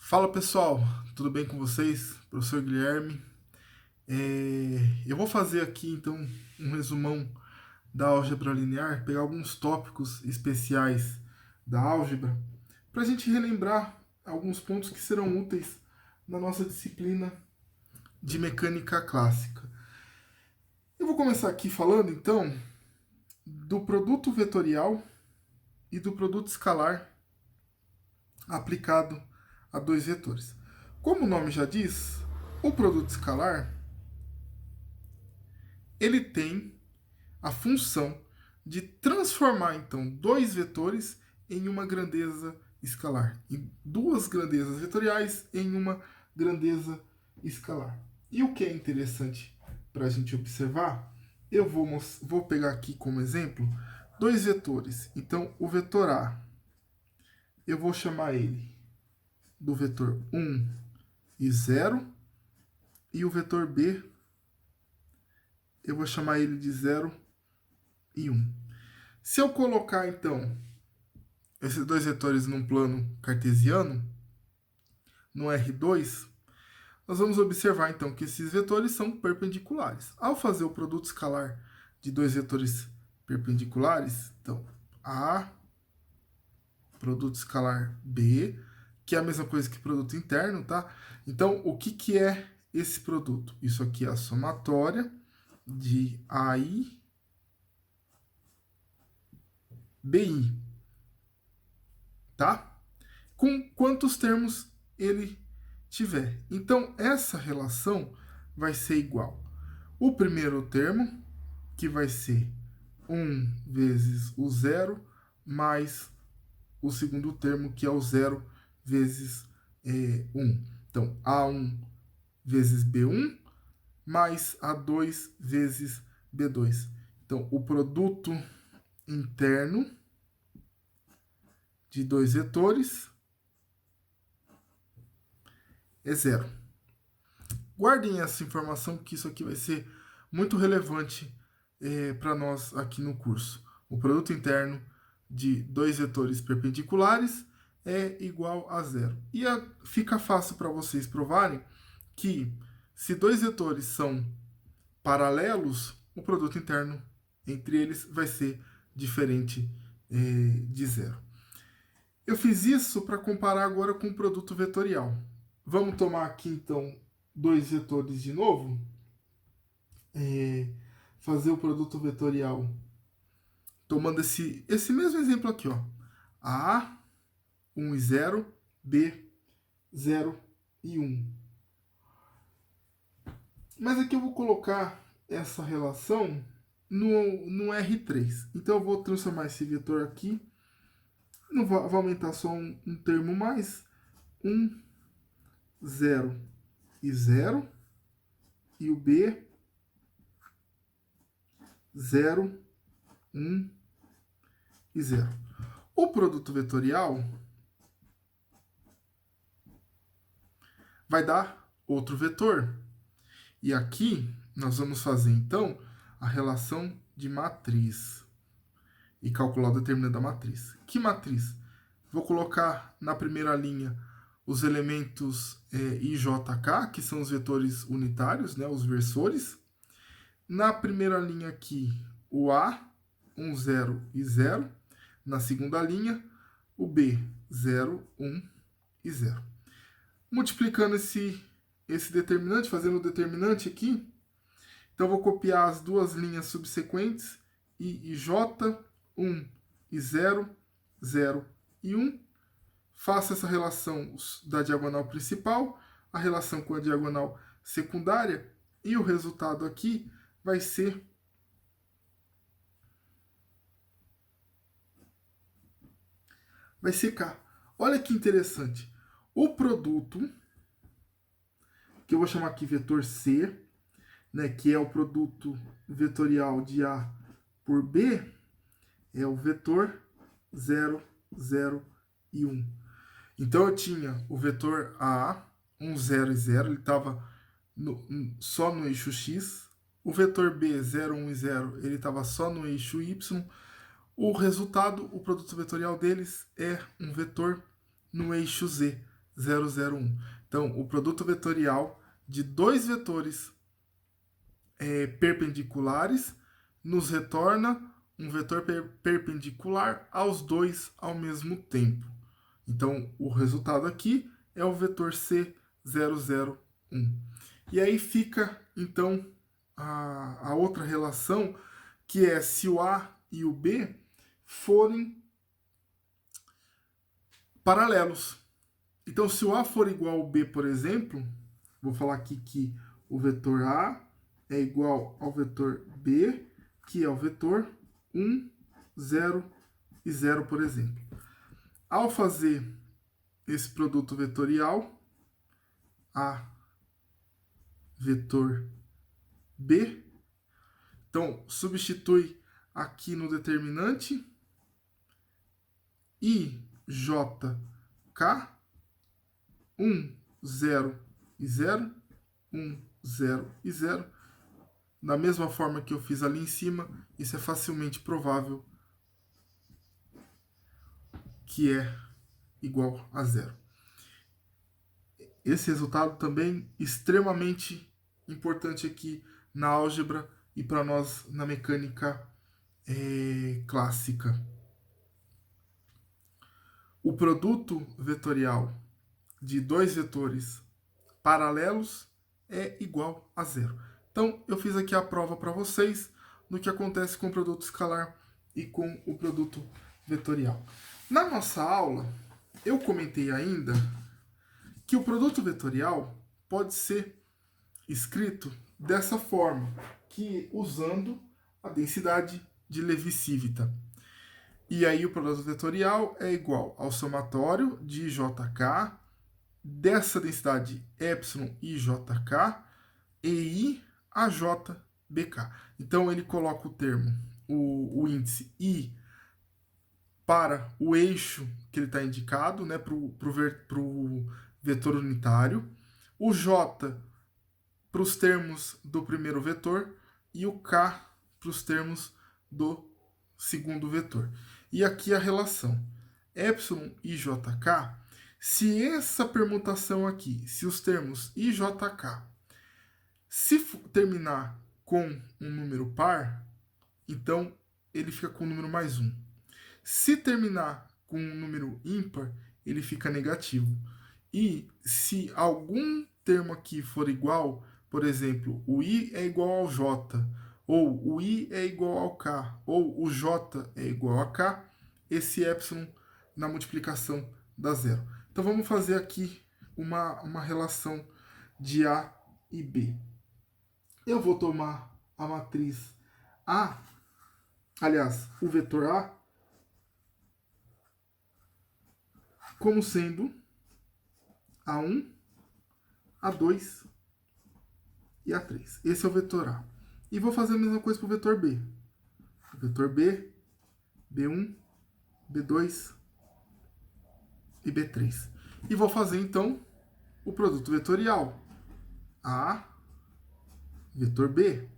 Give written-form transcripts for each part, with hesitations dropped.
Fala pessoal, tudo bem com vocês? Professor Guilherme. Eu vou fazer aqui então um resumão da álgebra linear, pegar alguns tópicos especiais da álgebra, para a gente relembrar alguns pontos que serão úteis na nossa disciplina de mecânica clássica. Eu vou começar aqui falando então do produto vetorial e do produto escalar aplicado a dois vetores. Como o nome já diz, o produto escalar ele tem a função de transformar então dois vetores em uma grandeza escalar, em duas grandezas vetoriais em uma grandeza escalar. E o que é interessante para a gente observar, eu vou pegar aqui como exemplo dois vetores. Então, o vetor A, eu vou chamar ele do vetor 1 e 0, e o vetor B, eu vou chamar ele de 0 e 1. Se eu colocar, então, esses dois vetores num plano cartesiano, no R2, nós vamos observar, então, que esses vetores são perpendiculares. Ao fazer o produto escalar de dois vetores perpendiculares, então, A, produto escalar B, que é a mesma coisa que produto interno, tá? Então, o que é esse produto? Isso aqui é a somatória de AI, BI, tá? Com quantos termos ele tiver. Então, essa relação vai ser igual. O primeiro termo, que vai ser 1 vezes o zero, mais o segundo termo, que é o zero vezes 1. Então, A1 vezes B1, mais A2 vezes B2. Então, o produto interno de dois vetores é zero. Guardem essa informação, que isso aqui vai ser muito relevante para nós aqui no curso. O produto interno de dois vetores perpendiculares é igual a zero. E fica fácil para vocês provarem que se dois vetores são paralelos, o produto interno entre eles vai ser diferente de zero. Eu fiz isso para comparar agora com o produto vetorial. Vamos tomar aqui então dois vetores de novo, fazer o produto vetorial tomando esse mesmo exemplo aqui, ó. A, 1 e 0, B, 0 e 1. Mas aqui eu vou colocar essa relação no R3. Então eu vou transformar esse vetor aqui, não vou aumentar só um termo mais, 1, 0 e 0, e o B, 0, 1 e 0. O produto vetorial vai dar outro vetor. E aqui nós vamos fazer então a relação de matriz e calcular o determinante da matriz. Que matriz? Vou colocar na primeira linha os elementos I, J, K, que são os vetores unitários, né, os versores. Na primeira linha aqui, o A, 1, 0 e 0. Na segunda linha, o B, 0, 1 e 0. Multiplicando esse determinante, fazendo o determinante aqui, então vou copiar as duas linhas subsequentes, I e J, 1 e 0, 0 e 1. Faço essa relação da diagonal principal, a relação com a diagonal secundária, e o resultado aqui vai ser K. Olha que interessante. O produto, que eu vou chamar aqui vetor C, né, que é o produto vetorial de A por B, é o vetor 0, 0 e 1. Então eu tinha o vetor A, 1, 0 e 0, ele estava só no eixo X. O vetor B, 0, 1 e 0, ele estava só no eixo Y. O resultado, o produto vetorial deles, é um vetor no eixo Z, 001. Então, o produto vetorial de dois vetores perpendiculares nos retorna um vetor perpendicular aos dois ao mesmo tempo. Então, o resultado aqui é o vetor C001. E aí fica, então, a outra relação, que é se o A e o B forem paralelos. Então, se o A for igual ao B, por exemplo, vou falar aqui que o vetor A é igual ao vetor B, que é o vetor 1, 0 e 0, por exemplo. Ao fazer esse produto vetorial, A vetor B, então substitui aqui no determinante IJK, 1, 0 e 0, 1, 0 e 0. Da mesma forma que eu fiz ali em cima, isso é facilmente provável que é igual a 0. Esse resultado também extremamente importante aqui na álgebra e para nós na mecânica clássica. O produto vetorial de dois vetores paralelos é igual a 0. Então, eu fiz aqui a prova para vocês do que acontece com o produto escalar e com o produto vetorial. Na nossa aula, eu comentei ainda que o produto vetorial pode ser escrito dessa forma, que usando a densidade de Levi-Civita. E aí o produto vetorial é igual ao somatório de JK dessa densidade εijk e I a JBK. Então ele coloca o termo, o índice I para o eixo que ele está indicado, né, para o vetor unitário, o J para os termos do primeiro vetor e o K para os termos do segundo vetor. E aqui a relação e JK, se essa permutação aqui, se os termos IJK, se terminar com um número par, então ele fica com o número mais 1. Se terminar com um número ímpar, ele fica negativo. E se algum termo aqui for igual, por exemplo, o I é igual ao J, ou o I é igual ao K, ou o J é igual a K, esse epsilon na multiplicação dá zero. Então vamos fazer aqui uma relação de A e B. Eu vou tomar a matriz A, aliás, o vetor A, como sendo A1, A2 e A3. Esse é o vetor A. E vou fazer a mesma coisa para o vetor B. O vetor B, B1, B2 e B3. E vou fazer, então, o produto vetorial. A, vetor B.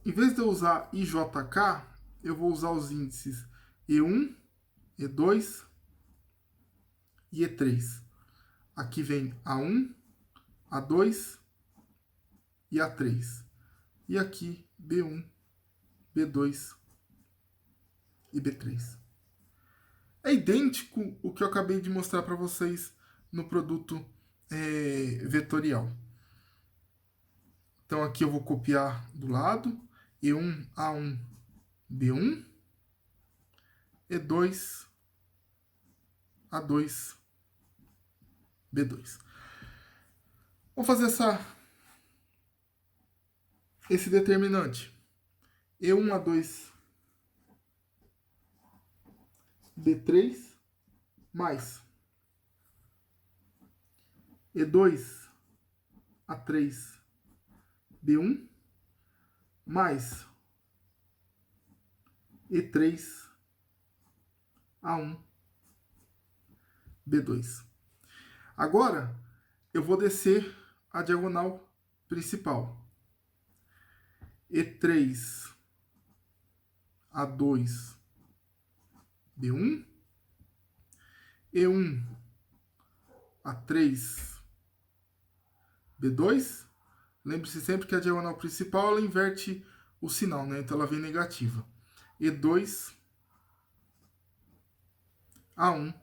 Em vez de eu usar IJK, eu vou usar os índices E1, E2 e E3. Aqui vem A1, A2 e A3. E aqui B1, B2 e B3. É idêntico o que eu acabei de mostrar para vocês no produto vetorial. Então aqui eu vou copiar do lado, E1, A1, B1, E2, A2, B2. Vamos fazer esse determinante. E1, A2, B3, mais E2, A3, B1, mais E3, A1, B2. Agora, eu vou descer a diagonal principal. E3, A2, B1, E1, a 3, B2. Lembre-se sempre que a diagonal principal ela inverte o sinal, né? Então ela vem negativa. E2, A1,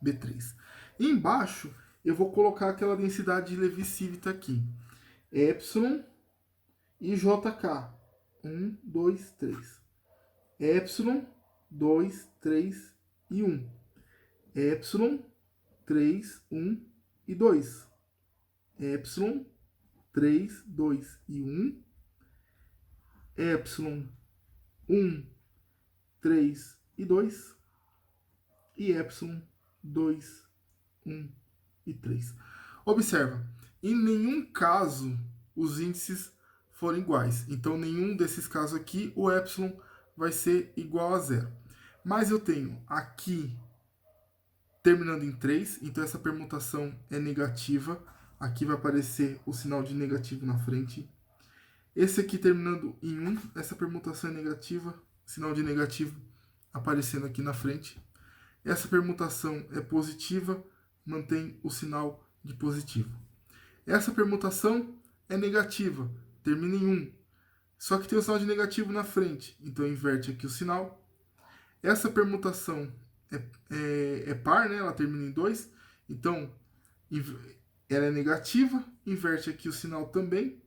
B3. E embaixo eu vou colocar aquela densidade de Levi-Civita aqui. Epsilon e JK. 1, 2, 3. Epsilon, 2, 3 e 1. Epsilon, 3, 1 e 2. Epsilon, 3, 2 e 1. Epsilon, 1, 3 e 2. E Epsilon, 2, 1 e 3. Observa, em nenhum caso os índices foram iguais. Então, nenhum desses casos aqui, o epsilon vai ser igual a zero. Mas eu tenho aqui terminando em 3, então essa permutação é negativa. Aqui vai aparecer o sinal de negativo na frente. Esse aqui terminando em 1, essa permutação é negativa, sinal de negativo aparecendo aqui na frente. Essa permutação é positiva, mantém o sinal de positivo. Essa permutação é negativa, termina em 1. Só que tem o sinal de negativo na frente, então inverte aqui o sinal. Essa permutação é par, né? Ela termina em 2, então ela é negativa, inverte aqui o sinal também.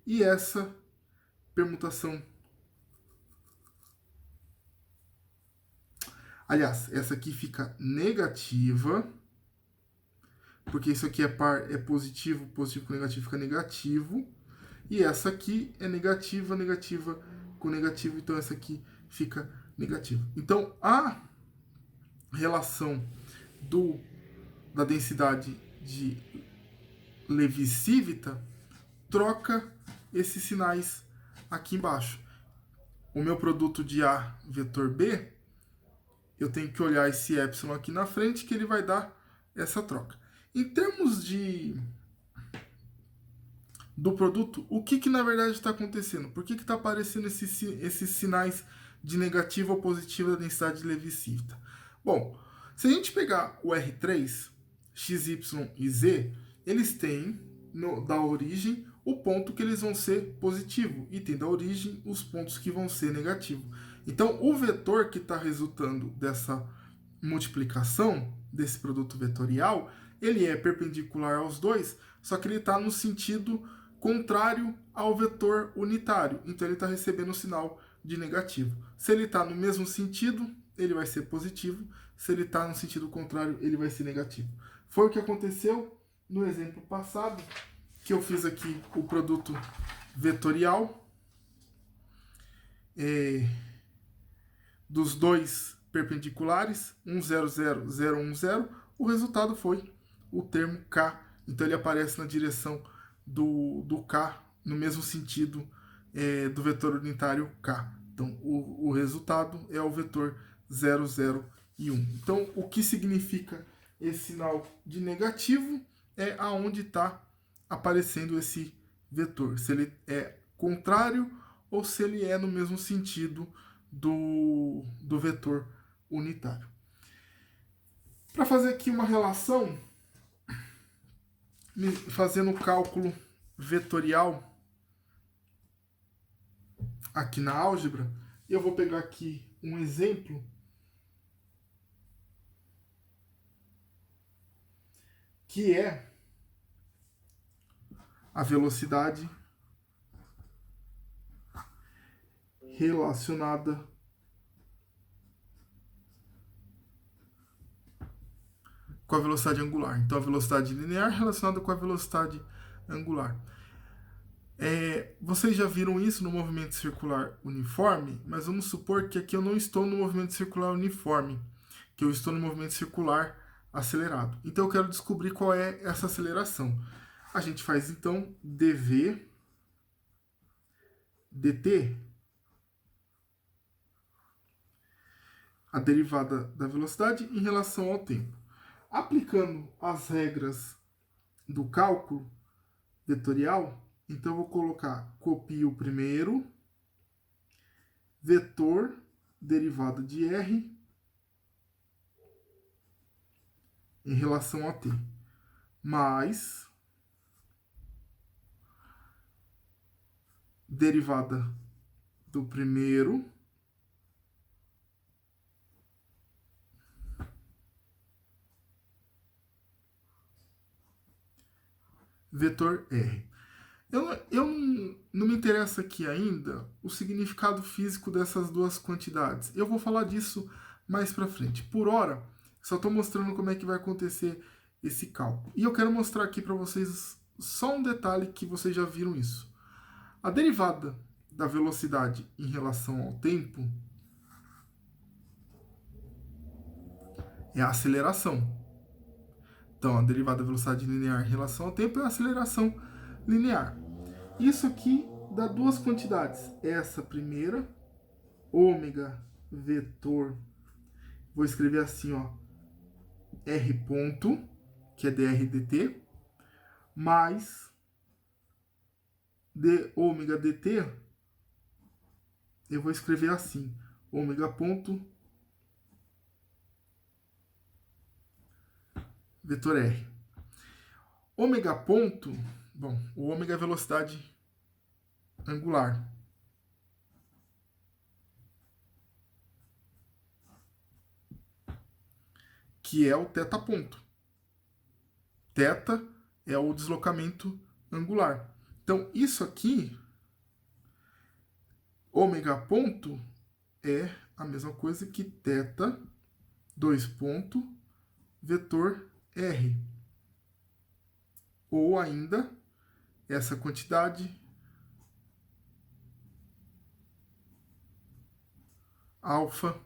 E essa permutação... Aliás, essa aqui fica negativa, porque isso aqui é par, é positivo, positivo com negativo fica negativo. E essa aqui é negativa, negativa com negativo, então essa aqui fica negativa. Então, a relação da densidade de Levi-Civita troca esses sinais aqui embaixo. O meu produto de A vetor B, eu tenho que olhar esse epsilon aqui na frente, que ele vai dar essa troca. Em termos do produto, o que na verdade está acontecendo? Por que está aparecendo esses sinais de negativa ou positiva da densidade de Levi-Civita? Bom, se a gente pegar o R3, X, Y e Z, eles têm da origem o ponto que eles vão ser positivo e tem da origem os pontos que vão ser negativo. Então, o vetor que está resultando dessa multiplicação desse produto vetorial, ele é perpendicular aos dois, só que ele está no sentido contrário ao vetor unitário. Então, ele está recebendo o sinal de negativo. Se ele está no mesmo sentido, ele vai ser positivo. Se ele está no sentido contrário, ele vai ser negativo. Foi o que aconteceu no exemplo passado, que eu fiz aqui o produto vetorial dos dois perpendiculares, 1, 0, 0, 0, 1, 0. O resultado foi o termo K. Então, ele aparece na direção do K, no mesmo sentido do vetor unitário K. Então, o resultado é o vetor 0, 0 e 1. Então, o que significa esse sinal de negativo é aonde está aparecendo esse vetor. Se ele é contrário ou se ele é no mesmo sentido do vetor unitário. Para fazer aqui uma relação, fazendo o cálculo vetorial aqui na álgebra, eu vou pegar aqui um exemplo que é a velocidade relacionada com a velocidade angular. Então, a velocidade linear relacionada com a velocidade angular. Vocês já viram isso no movimento circular uniforme, mas vamos supor que aqui eu não estou no movimento circular uniforme, que eu estou no movimento circular acelerado. Então, eu quero descobrir qual é essa aceleração. A gente faz, então, dv dt, a derivada da velocidade em relação ao tempo. Aplicando as regras do cálculo vetorial, então eu vou colocar, copio o primeiro, vetor, derivada de R, em relação a t, mais derivada do primeiro vetor R. Eu não me interessa aqui ainda o significado físico dessas duas quantidades. Eu vou falar disso mais para frente. Por hora, só estou mostrando como é que vai acontecer esse cálculo. E eu quero mostrar aqui para vocês só um detalhe que vocês já viram isso. A derivada da velocidade em relação ao tempo é a aceleração. Então, a derivada da velocidade linear em relação ao tempo é a aceleração linear. Isso aqui dá duas quantidades. Essa primeira, ômega vetor, vou escrever assim, ó, R ponto, que é dr dt, mais d ômega dt, eu vou escrever assim, ômega ponto vetor R. Ômega ponto, bom, o ômega é a velocidade angular. Que é o θ ponto. Θ é o deslocamento angular. Então, isso aqui, ômega ponto, é a mesma coisa que θ, 2 ponto, vetor R. Ou ainda, essa quantidade, alfa,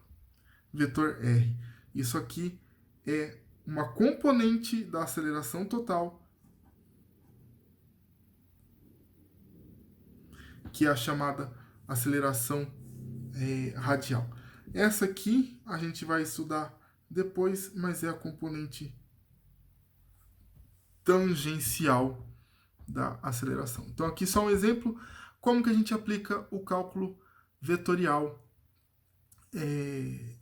vetor R. Isso aqui é uma componente da aceleração total, que é a chamada aceleração radial. Essa aqui a gente vai estudar depois, mas é a componente tangencial da aceleração. Então aqui só um exemplo como que a gente aplica o cálculo vetorial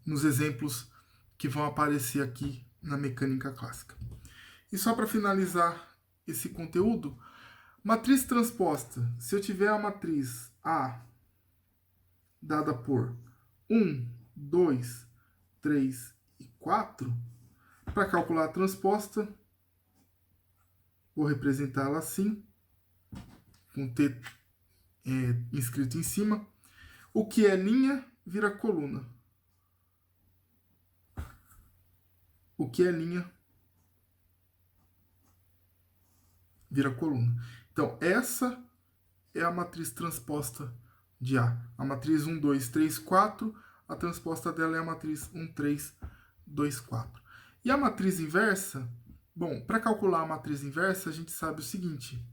nos exemplos que vão aparecer aqui na mecânica clássica. E só para finalizar esse conteúdo, matriz transposta. Se eu tiver a matriz A dada por 1, 2, 3 e 4, para calcular a transposta, vou representá-la assim, com T inscrito em cima. O que é linha vira coluna. O que é linha vira coluna. Então, essa é a matriz transposta de A. A matriz 1, 2, 3, 4, a transposta dela é a matriz 1, 3, 2, 4. E a matriz inversa, bom, para calcular a matriz inversa, a gente sabe o seguinte.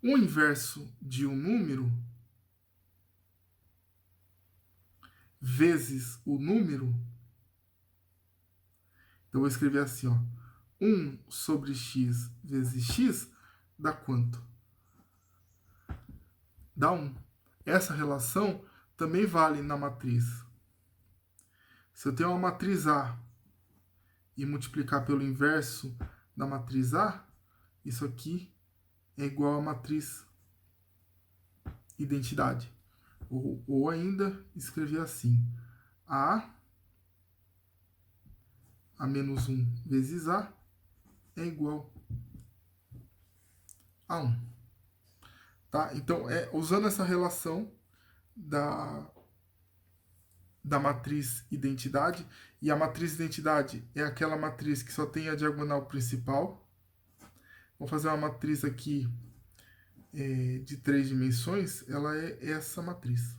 O inverso de um número vezes o número, então eu vou escrever assim, ó, 1 sobre x vezes x dá quanto? Dá 1. Essa relação também vale na matriz. Se eu tenho uma matriz A e multiplicar pelo inverso da matriz A, isso aqui é igual à matriz identidade. Ou ainda escrever assim, A menos 1 vezes A é igual a 1. Tá? Então, usando essa relação da matriz identidade, e a matriz identidade é aquela matriz que só tem a diagonal principal. Vou fazer uma matriz aqui de 3 dimensões, ela é essa matriz.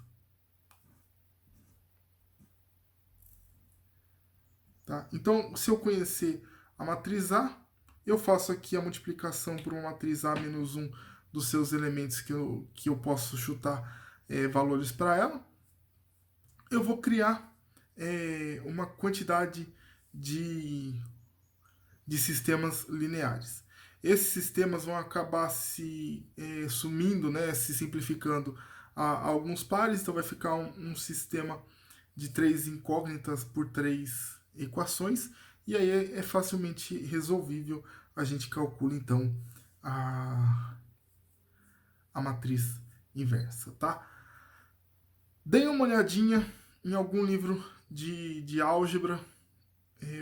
Tá? Então, se eu conhecer a matriz A, eu faço aqui a multiplicação por uma matriz A menos 1 dos seus elementos que eu posso chutar valores para ela. Eu vou criar uma quantidade de sistemas lineares. Esses sistemas vão acabar se sumindo, né, se simplificando a alguns pares, então vai ficar um sistema de 3 incógnitas por 3 equações, e aí é facilmente resolvível. A gente calcula então a matriz inversa, tá? Deem uma olhadinha em algum livro de álgebra,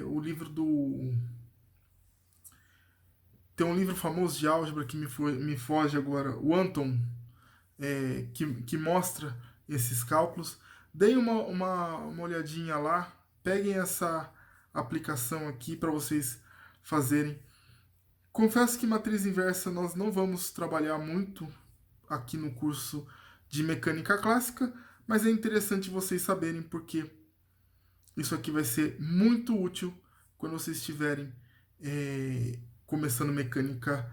o livro do... Tem um livro famoso de álgebra que me foge agora, o Anton, que mostra esses cálculos. Deem uma olhadinha lá, peguem essa aplicação aqui para vocês fazerem. Confesso que matriz inversa nós não vamos trabalhar muito aqui no curso de mecânica clássica, mas é interessante vocês saberem porque isso aqui vai ser muito útil quando vocês estiverem começando mecânica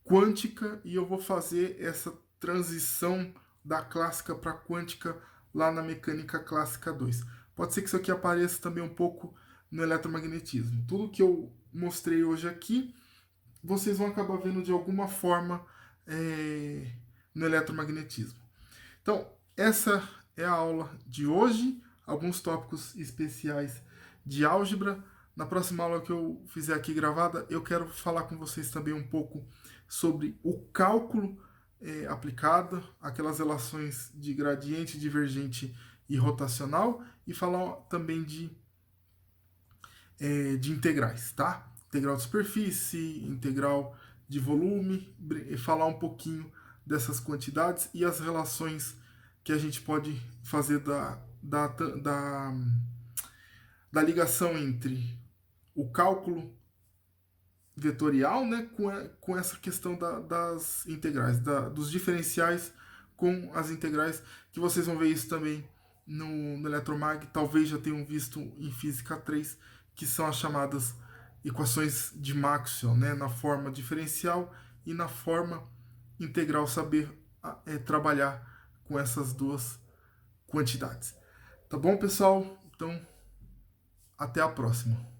quântica, e eu vou fazer essa transição da clássica para quântica lá na mecânica clássica 2. Pode ser que isso aqui apareça também um pouco no eletromagnetismo. Tudo que eu mostrei hoje aqui, vocês vão acabar vendo de alguma forma no eletromagnetismo. Então, essa é a aula de hoje, alguns tópicos especiais de álgebra. Na próxima aula que eu fizer aqui gravada, eu quero falar com vocês também um pouco sobre o cálculo aplicado, aquelas relações de gradiente, divergente e rotacional, e falar também de integrais, tá? Integral de superfície, integral de volume, e falar um pouquinho dessas quantidades e as relações que a gente pode fazer da ligação entre o cálculo vetorial, né, com essa questão das integrais, dos diferenciais com as integrais, que vocês vão ver isso também no Eletromag, talvez já tenham visto em Física 3, que são as chamadas equações de Maxwell, né, na forma diferencial e na forma integral, saber trabalhar com essas duas quantidades. Tá bom, pessoal? Então, até a próxima.